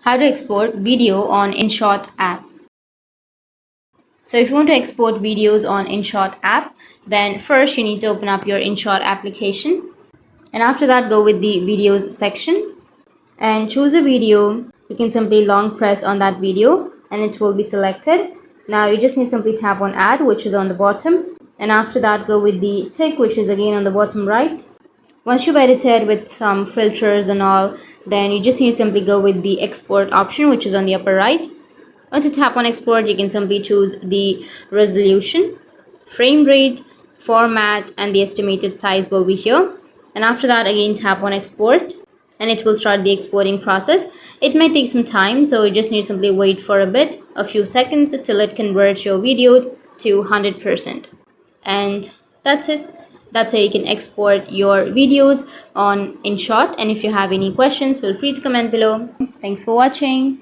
How to export video on Inshot app. So if you want to export videos on Inshot app, then first you need to open up your Inshot application, and after that go with the videos section and choose a video. You can simply long press on that video and it will be selected. Now you just need to simply tap on add, which is on the bottom, and after that go with the tick, which is again on the bottom right. Once you've edited with some filters and all, then you just need to simply go with the export option, which is on the upper right. Once you tap on export, you can simply choose the resolution, frame rate, format, and the estimated size will be here. And after that, again tap on export and it will start the exporting process. It may take some time, so you just need to simply wait for a few seconds till it converts your video to 100%. And that's it. That's how you can export your videos on Inshot. And if you have any questions, feel free to comment below. Thanks for watching.